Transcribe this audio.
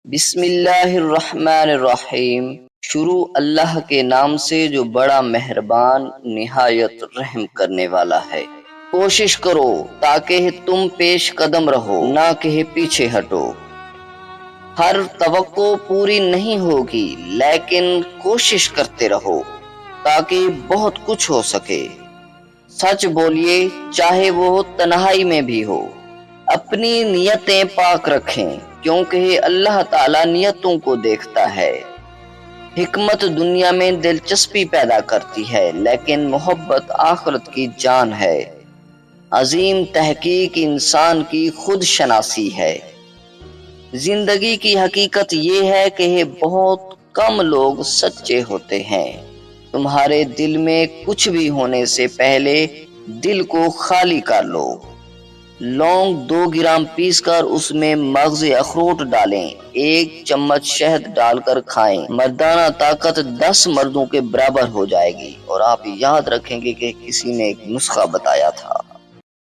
بسم اللہ الرحمن الرحیم۔ شروع اللہ کے نام سے جو بڑا مہربان نہایت رحم کرنے والا ہے۔ کوشش کرو تاکہ تم پیش قدم رہو، نہ کہ پیچھے ہٹو۔ ہر توقع پوری نہیں ہوگی، لیکن کوشش کرتے رہو تاکہ بہت کچھ ہو سکے۔ سچ بولیے چاہے وہ تنہائی میں بھی ہو۔ اپنی نیتیں پاک رکھیں کیونکہ اللہ تعالیٰ نیتوں کو دیکھتا ہے۔ حکمت دنیا میں دلچسپی پیدا کرتی ہے، لیکن محبت آخرت کی جان ہے۔ عظیم تحقیق انسان کی خود شناسی ہے۔ زندگی کی حقیقت یہ ہے کہ بہت کم لوگ سچے ہوتے ہیں۔ تمہارے دل میں کچھ بھی ہونے سے پہلے دل کو خالی کر لو۔ لونگ 2 گرام پیس کر اس میں مغز اخروٹ ڈالیں، 1 چمچ شہد ڈال کر کھائیں۔ مردانہ طاقت 10 مردوں کے برابر ہو جائے گی۔ اور آپ یاد رکھیں گے کہ کسی نے ایک نسخہ بتایا تھا۔